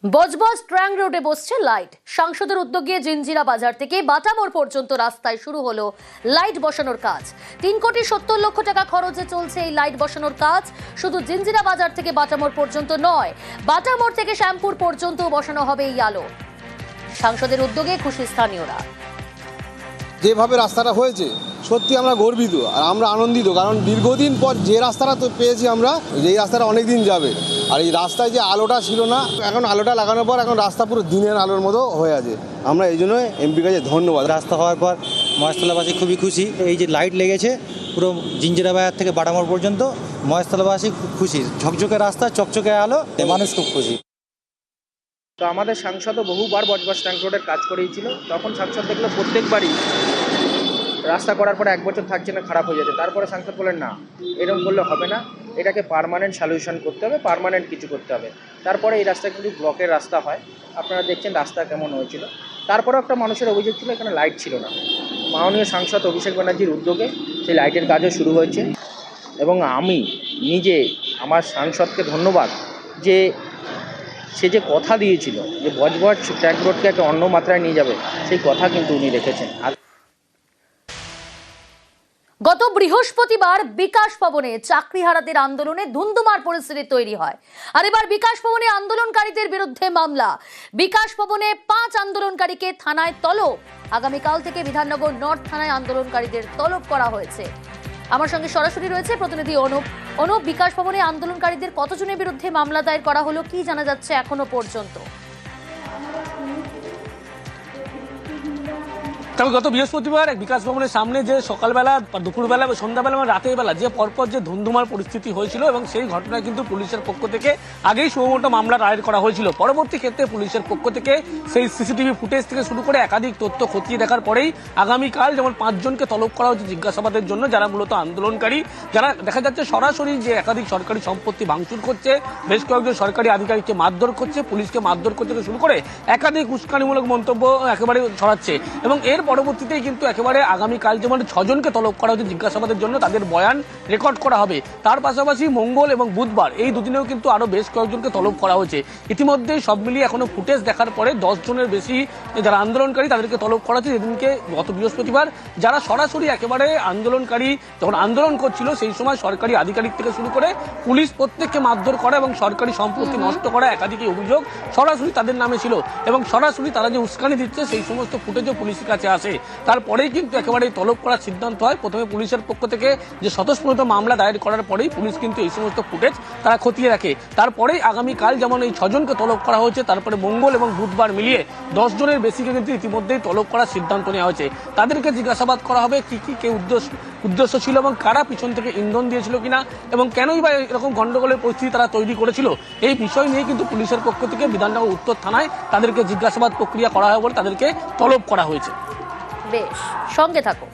বজবজ ট্র্যাং রোডে বসছে লাইট। সাংসদের উদ্যোগে জিঞ্জিরা বাজার থেকে বাটামোড় পর্যন্ত রাস্তায় শুরু হলো লাইট বসানোর কাজ। ৩,৭০,০০,০০০ টাকা খরচে চলছে এই লাইট বসানোর কাজ। শুধু জিঞ্জিরা বাজার থেকে বাটামোড় পর্যন্ত নয়, বাটামোড় থেকে শ্যামপুর পর্যন্ত বসানো হবে এই আলো। সাংসদের উদ্যোগে খুশি স্থানীয়রা। যেভাবে রাস্তাটা হয়েছে সত্যি আমরা গর্বিত আর আমরা আনন্দিত, কারণ দীর্ঘদিন পর যে রাস্তাটা তো পেয়েছি আমরা, এই রাস্তাটা অনেক দিন যাবে। আর এই রাস্তায় যে আলোটা ছিল না, এখন আলোটা লাগানোর পর এখন রাস্তা পুরো দিনের আলোর মতো হয়ে আছে। আমরা এই জন্য এমপি কাছে ধন্যবাদ। রাস্তা হওয়ার পর মহেশতলাবাসী খুবই খুশি। এই যে লাইট লেগেছে পুরো জিঞ্জিরা বাজার থেকে বাটামোড় পর্যন্ত, মহেশতলাবাসী খুব খুশি। ঝকঝকে রাস্তা, চকচকে আলো, মানুষ খুব খুশি। তো আমাদের সাংসদও বহুবার বজবজ ট্যাঙ্ক রোডের কাজ করেছিল। তখন সাংসদ দেখলো প্রত্যেকবারই রাস্তা করার পরে 1 বছর থাকছে না, খারাপ হয়ে যাচ্ছে। তারপরে সাংসদ বলেন না, এরকম করলে হবে না, এটাকে পার্মানেন্ট সলিউশন করতে হবে, পার্মানেন্ট কিছু করতে হবে। তারপরে এই রাস্তা কিন্তু ব্লকের রাস্তা হয়। আপনারা দেখছেন রাস্তা কেমন হয়েছিল। তারপরেও একটা মানুষের অভিযোগ ছিল এখানে লাইট ছিল না। মাননীয় সাংসদ অভিষেক ব্যানার্জির উদ্যোগে সেই লাইটের কাজও শুরু হয়েছে। এবং আমি নিজে আমার সাংসদকে ধন্যবাদ যে সে যে কথা দিয়েছিল যে বজবজ ট্যাঙ্ক রোডকে একটা অন্য মাত্রায় নিয়ে যাবে, সেই কথা কিন্তু উনি রেখেছেন। গত বৃহস্পতিবার বিকাশ ভবনে চাকরিহারাদের আন্দোলনে ধুন্ধুমার পরিস্থিতি তৈরি হয়। আর এবার বিকাশ ভবনে আন্দোলনকারীদের বিরুদ্ধে মামলা। বিকাশ ভবনে 5 আন্দোলনকারীকে থানায় তলব। আগামীকাল থেকে বিধাননগর নর্থ থানায় আন্দোলনকারীদের তলব করা হয়েছে। আমার সঙ্গে সরাসরি রয়েছে প্রতিনিধি অনুপ। বিকাশ ভবনে আন্দোলনকারীদের কতজনের বিরুদ্ধে মামলা দায়ের করা হলো, কি জানা যাচ্ছে এখনো পর্যন্ত? তবে গত বৃহস্পতিবার বিকাশ ভবনের সামনে যে সকালবেলা, দুপুরবেলা, সন্ধ্যাবেলা এবং রাতের বেলা যে পরপর যে ধুন্ধুমার পরিস্থিতি হয়েছিল, এবং সেই ঘটনায় কিন্তু পুলিশের পক্ষ থেকে আগেই সুমোটো মামলা দায়ের করা হয়েছিল। পরবর্তী ক্ষেত্রে পুলিশের পক্ষ থেকে সেই সিসিটিভি ফুটেজ থেকে শুরু করে একাধিক তথ্য খতিয়ে দেখার পরেই আগামীকাল যেমন 5 জনকে তলব করা হচ্ছে জিজ্ঞাসাবাদের জন্য, যারা মূলত আন্দোলনকারী, যারা দেখা যাচ্ছে সরাসরি যে একাধিক সরকারি সম্পত্তি ভাঙচুর করছে, বেশ কয়েকজন সরকারি আধিকারিককে মারধর করছে, পুলিশকে মারধর করতে শুরু করে একাধিক উস্কানিমূলক মন্তব্য একেবারে ছড়াচ্ছে। এবং এর পরবর্তীতেই কিন্তু একেবারে আগামীকাল যেমন 6 জনকে তলব করা হচ্ছে জিজ্ঞাসাবাদের জন্য, তাদের বয়ান রেকর্ড করা হবে। তার পাশাপাশি মঙ্গল এবং বুধবার এই দুদিনেও কিন্তু আরো বেশ কয়েকজনকে তলব করা হয়েছে। ইতিমধ্যে সব মিলিয়ে এখনো ফুটেজ দেখার পরে 10 জনের বেশি যারা আন্দোলনকারী তাদেরকে তলব করা হচ্ছে। যেদিনকে গত বৃহস্পতিবার যারা সরাসরি একেবারে আন্দোলনকারী যখন আন্দোলন করছিল, সেই সময় সরকারি আধিকারিক থেকে শুরু করে পুলিশ প্রত্যেককে মারধর করা এবং সরকারি সম্পত্তি নষ্ট করা একাধিক অভিযোগ সরাসরি তাদের নামে ছিল। এবং সরাসরি তারা যে উস্কানি দিচ্ছে সেই সমস্ত ফুটেজও পুলিশের কাছে আসে। তারপরেই কিন্তু একেবারে তলব করার সিদ্ধান্ত হয়। প্রথমে পুলিশের পক্ষ থেকে যে স্বতঃস্ফূর্ত মামলা দায়ের করার পরেই পুলিশ কিন্তু এই সমস্ত ফুটেজ তারা খতিয়ে রাখে। তারপরেই আগামীকাল যেমন এই 6 জনকে তলব করা হয়েছে, তারপরে মঙ্গল এবং বুধবার মিলিয়ে 10 জনের বেশিকে কিন্তু ইতিমধ্যেই তলব করার সিদ্ধান্ত নেওয়া হয়েছে। তাদেরকে জিজ্ঞাসাবাদ করা হবে কি কি উদ্দেশ্য ছিল এবং কারা পিছন থেকে ইন্ধন দিয়েছিল কিনা এবং কেনই বা এরকম গন্ডগোলের পরিস্থিতি তারা তৈরি করেছিল, এই বিষয় নিয়ে কিন্তু পুলিশের পক্ষ থেকে বিধাননগর উত্তর থানায় তাদেরকে জিজ্ঞাসাবাদ প্রক্রিয়া করা হয় বলে তাদেরকে তলব করা হয়েছে। বেশ, সঙ্গে থাকো।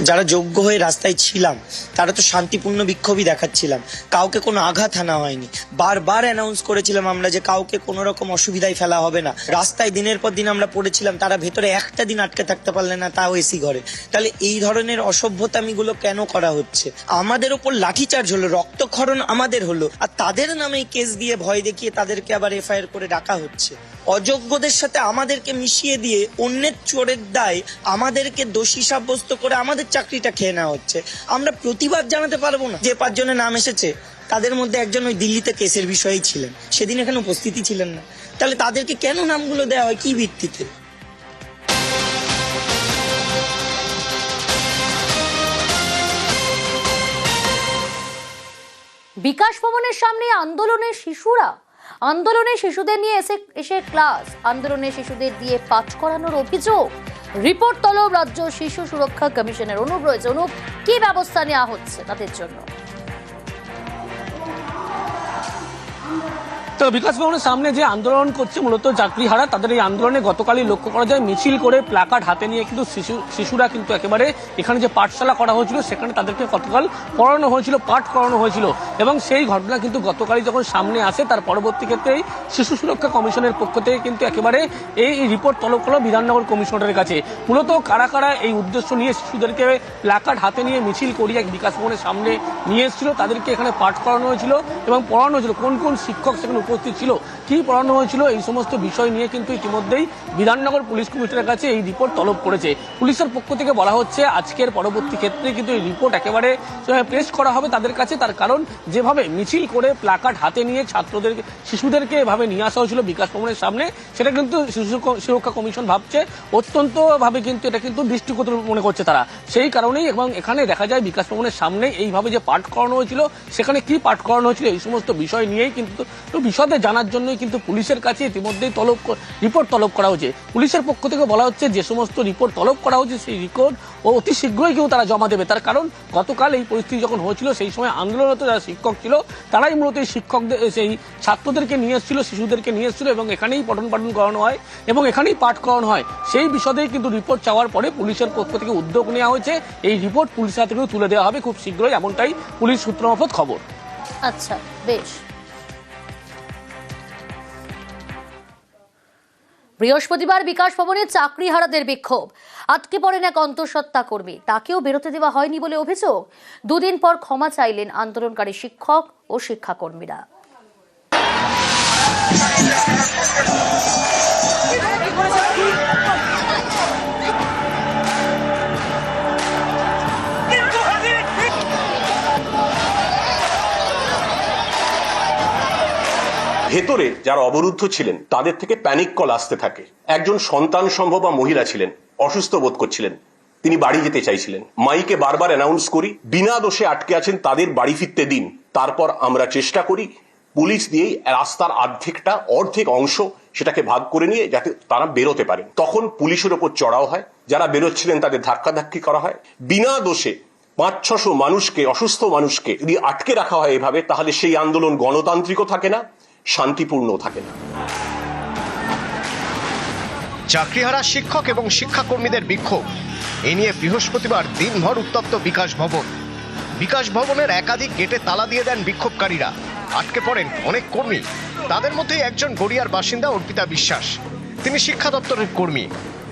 যারা যোগ্য হয়ে রাস্তায় ছিলাম তারা তো শান্তিপূর্ণ বিক্ষোভই দেখাচ্ছিলাম, কাউকে কোনো আঘাত হানা হয়নি। বারবার অ্যানাউন্স করেছিলাম আমরা যে কাউকে কোনো রকম অসুবিধায় ফেলা হবে না। রাস্তায় দিনের পর দিন আমরা পড়েছিলাম, তারা ভেতরে একটা দিন আটকে থাকতে পারলে না, তাও এসি ঘরে। তাহলে এই ধরনের অসভ্যতামিগুলো কেন করা হচ্ছে? আমাদের ওপর লাঠিচার্জ হলো, রক্তক্ষরণ আমাদের হলো, আর তাদের নামে কেস দিয়ে ভয় দেখিয়ে তাদেরকে আবার এফআইআর করে ডাকা হচ্ছে। অযোগ্যদের সাথে আমাদেরকে মিশিয়ে দিয়ে অন্যের চোরের দায় আমাদেরকে দোষী সাব্যস্ত করে আমাদের চাকরিটা খেয়ে নেওয়া হচ্ছে। আমরা প্রতিবাদ জানাতে পারবো না? যে 5 জনের নাম এসেছে তাদের মধ্যে একজন ওই দিল্লিতে কেসের বিষয়েই ছিলেন, সেদিন এখানে উপস্থিতি ছিলেন না। তাহলে তাদেরকে কেন নামগুলো দেওয়া হয়, কি ভিত্তিতে? বিকাশ ভবনের সামনে আন্দোলনে শিশুদের নিয়ে এসে ক্লাস, আন্দোলনে শিশুদের দিয়ে পাঠ করানোর অভিযোগ। রিপোর্ট তলব রাজ্য শিশু সুরক্ষা কমিশনের। অনুপ রয়েছে। অনুপ, কি ব্যবস্থা নেওয়া হচ্ছে তাদের জন্য? তো বিকাশ ভবনের সামনে যে আন্দোলন করছে মূলত চাকরিহারা, তাদের এই আন্দোলনে গতকালই লক্ষ্য করা যায় মিছিল করে প্ল্যাকার্ড হাতে নিয়ে কিন্তু শিশুরা কিন্তু একেবারে এখানে যে পাঠশালা করা হয়েছিল সেখানে তাদেরকে গতকাল পড়ানো হয়েছিল, পাঠ করানো হয়েছিল এবং সেই ঘটনা কিন্তু গতকালই যখন সামনে আসে তার পরবর্তী ক্ষেত্রে শিশু সুরক্ষা কমিশনের পক্ষ থেকে কিন্তু একেবারে এই রিপোর্ট তলব করলো বিধাননগর কমিশনারের কাছে। মূলত কারা কারা এই উদ্দেশ্য নিয়ে শিশুদেরকে প্ল্যাকার্ড হাতে নিয়ে মিছিল করিয়ে বিকাশ ভবনের সামনে নিয়ে এসেছিল, তাদেরকে এখানে পাঠ করানো হয়েছিল এবং পড়ানো হয়েছিল, কোন কোন শিক্ষক সেখানে উপস্থিত ছিল, কি পড়ানো হয়েছিল, এই সমস্ত বিষয় নিয়ে কিন্তু ইতিমধ্যেই বিধাননগর পুলিশ কমিশনারের কাছে এই রিপোর্ট তলব করেছে। পুলিশের পক্ষ থেকে বলা হচ্ছে আজকের পরবর্তী ক্ষেত্রে কিন্তু এই রিপোর্ট একেবারে পেশ করা হবে তাদের কাছে। তার কারণ যেভাবে মিছিল করে প্ল্যাকার্ড হাতে নিয়ে শিশুদেরকে এভাবে নিয়ে আসা হয়েছিল বিকাশ ভবনের সামনে, সেটা কিন্তু শিশু সুরক্ষা কমিশন ভাবছে অত্যন্তভাবে কিন্তু এটা কিন্তু দৃষ্টিগত মনে করছে তারা। সেই কারণেই এবং এখানে দেখা যায় বিকাশ ভবনের সামনে এইভাবে যে পাঠ করানো হয়েছিল, সেখানে কি পাঠ করানো হয়েছিল, এই সমস্ত বিষয় নিয়েই কিন্তু বিশদে জানার জন্যই কিন্তু পুলিশের কাছে ইতিমধ্যেই রিপোর্ট তলব করা হয়েছে। পুলিশের পক্ষ থেকে বলা হচ্ছে যে সমস্ত রিপোর্ট তলব করা হয়েছে সেই রিপোর্ট অতি শীঘ্রই কিন্তু তারা জমা দেবে। তার কারণ গতকাল এই পরিস্থিতি যখন হয়েছিল সেই সময় আন্দোলনরত যারা শিক্ষক ছিল তারাই মূলত এই শিক্ষকদের সেই ছাত্রদেরকে নিয়ে এসেছিল, শিশুদেরকে নিয়ে এসেছিল এবং এখানেই পঠন পাঠন করানো হয় এবং এখানেই পাঠ করানো হয়। সেই বিষয়েই কিন্তু রিপোর্ট চাওয়ার পরে পুলিশের পক্ষ থেকে উদ্যোগ নেওয়া হয়েছে, এই রিপোর্ট পুলিশের হাতে তুলে দেওয়া হবে খুব শীঘ্রই, এমনটাই পুলিশ সূত্র মারফত খবর। আচ্ছা, বেশ। বৃহস্পতিবার বিকাশ ভবনে চাকরিহারাদের বিক্ষোভ, আটকে পড়েন এক অন্তঃসত্ত্বা কর্মী, তাকেও বেরোতে দেওয়া হয়নি বলে অভিযোগ। দুদিন পর ক্ষমা চাইলেন আন্দোলনকারী শিক্ষক ও শিক্ষাকর্মীরা। ভেতরে যারা অবরুদ্ধ ছিলেন তাদের থেকে প্যানিক কল আসতে থাকে। একজন সন্তান সম্ভবা মহিলা ছিলেন, অসুস্থ বোধ করছিলেন, তিনি বাড়ি যেতে চাইছিলেন। মাইকে বারবার অ্যানাউন্স করি বিনা দোষে আটকে আছেন তাদের বাড়ি ফিরতে দিন। তারপর আমরা চেষ্টা করি পুলিশ দিয়েই রাস্তার অর্ধেক অংশ সেটাকে ভাগ করে নিয়ে যাতে তারা বেরোতে পারে। তখন পুলিশের ওপর চড়াও হয়, যারা বেরোচ্ছিলেন তাদের ধাক্কাধাক্কি করা হয়। বিনা দোষে 500-600 মানুষকে, অসুস্থ মানুষকে যদি আটকে রাখা হয় এভাবে, তাহলে সেই আন্দোলন গণতান্ত্রিকও থাকে না, শান্তিপূর্ণ থাকে না। চাকরিহারা শিক্ষক এবং শিক্ষাকর্মীদের বিক্ষোভ, এ নিয়ে বৃহস্পতিবার দিনভর উত্তপ্ত বিকাশ ভবন। বিকাশ ভবনের একাধিক গেটে তালা দিয়ে দেন বিক্ষোভকারীরা। আটকে পড়েন অনেক কর্মী, তাদের মধ্যে একজন গড়িয়ার বাসিন্দা অর্পিতা বিশ্বাস। তিনি শিক্ষা দপ্তরের কর্মী,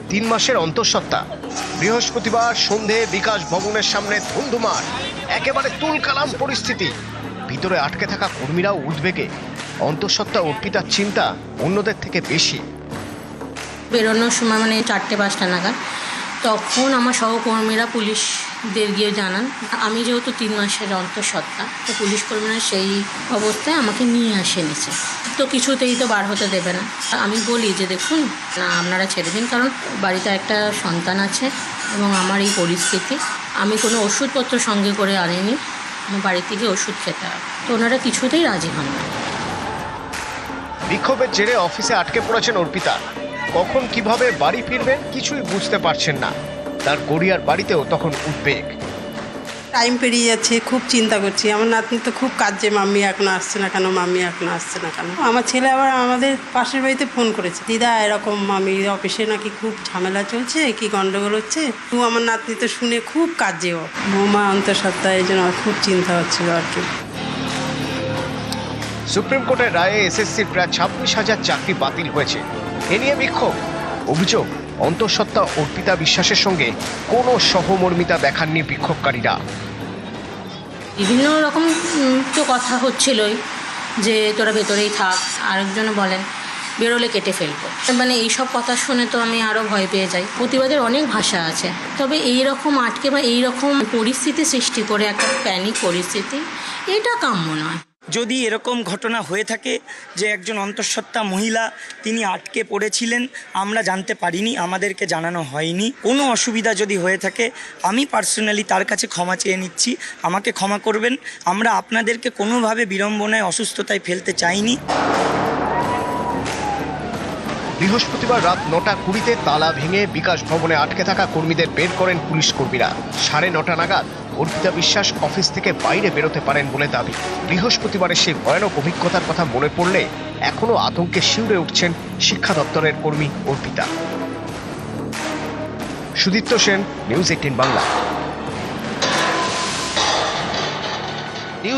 3 মাসের অন্তঃসত্ত্বা। বৃহস্পতিবার সন্ধে বিকাশ ভবনের সামনে ধুন্ধুমার, একেবারে তুলকালাম পরিস্থিতি। ভিতরে আটকে থাকা কর্মীরাও উদ্বেগে। অন্তঃসত্ত্বা অর্পিতার চিন্তা অন্যদের থেকে বেশি। বেরোনোর সময় মানে 4টে-5টা নাগাদ, তখন আমার সহকর্মীরা পুলিশদের গিয়ে জানান। আমি যেহেতু 3 মাসের অন্তঃসত্ত্বা, তো পুলিশ কর্মীরা সেই অবস্থায় আমাকে নিয়ে আসে নিচে। তো কিছুতেই তো বার হতে দেবে না। আমি বলি যে দেখুন না, আপনারা ছেড়ে দিন, কারণ বাড়িতে একটা সন্তান আছে এবং আমার এই পরিস্থিতি, আমি কোনো ওষুধপত্র সঙ্গে করে আনিনি, আমার বাড়ি থেকে ওষুধ খেতে হবে। তো ওনারা কিছুতেই রাজি হন না। বিক্ষোভের জেরে অফিসে আটকে পড়েছেন অর্পিতা। কখন কিভাবে বাড়ি ফিরবেন কিছুই বুঝতে পারছেন না। তার গড়িয়ার বাড়িতেও তখন উদ্বেগ। টাইম পেরিয়ে যাচ্ছে, খুব চিন্তা করছি। আমার নাতনি তো খুব কাঁদছে, মাম্মি এখনো আসছে না কেন, মাম্মি এখনো আসছে না কেন। আমার ছেলে আবার আমাদের পাশের বাড়িতে ফোন করেছে, দিদা এরকম মামির অফিসে নাকি খুব ঝামেলা চলছে, কি গন্ডগোল হচ্ছে। তো আমার নাতনি তো শুনে খুব কাঁদছে, ও বৌমা অন্তঃসত্ত্বা, এই জন্য খুব চিন্তা হচ্ছিল আর কি। সুপ্রিম কোর্টের রায়ে এসএসসির প্রায় 26,000 চাকরি বাতিল হয়েছে। এ নিয়ে বিক্ষোভ। অভিযোগ, অন্তঃসত্ত্বা অর্পিতা বিশ্বাসের সঙ্গে কোনো সহমর্মিতা দেখাননি বিক্ষোভকারীরা। বিভিন্ন রকম তো কথা হচ্ছিলই, যে তোরা ভেতরেই থাক, আরেকজনে বলেন বেরোলে কেটে ফেলবো। মানে এইসব কথা শুনে তো আমি আরও ভয় পেয়ে যাই। প্রতিবাদের অনেক ভাষা আছে, তবে এই রকম আটকে বা এই রকম পরিস্থিতি সৃষ্টি করে একটা প্যানিক পরিস্থিতি, এটা কাম্য নয়। যদি এরকম ঘটনা হয়ে থাকে যে একজন অন্তঃসত্ত্বা মহিলা তিনি আটকে পড়েছিলেন, আমরা জানতে পারিনি, আমাদেরকে জানানো হয়নি, কোনো অসুবিধা যদি হয়ে থাকে, আমি পার্সোনালি তার কাছে ক্ষমা চেয়ে নিচ্ছি, আমাকে ক্ষমা করবেন। আমরা আপনাদেরকে কোনোভাবে বিড়ম্বনায়, অসুস্থতায় ফেলতে চাইনি। বৃহস্পতিবার রাত 9:20 তালা ভেঙে বিকাশ ভবনে আটকে থাকা কর্মীদের বের করেন পুলিশ কর্মীরা। 9:30 নাগাদ অর্পিতা বিশ্বাস অফিস থেকে বাইরে বেরোতে পারেন বলে দাবি। বৃহস্পতিবারের সেই ভয়ানক অভিজ্ঞতার কথা মনে পড়লে এখনো আতঙ্কে শিউরে উঠছেন শিক্ষা দপ্তরের কর্মী অর্পিতা। সুদীপ্ত সেন, নিউজ 18 বাংলা।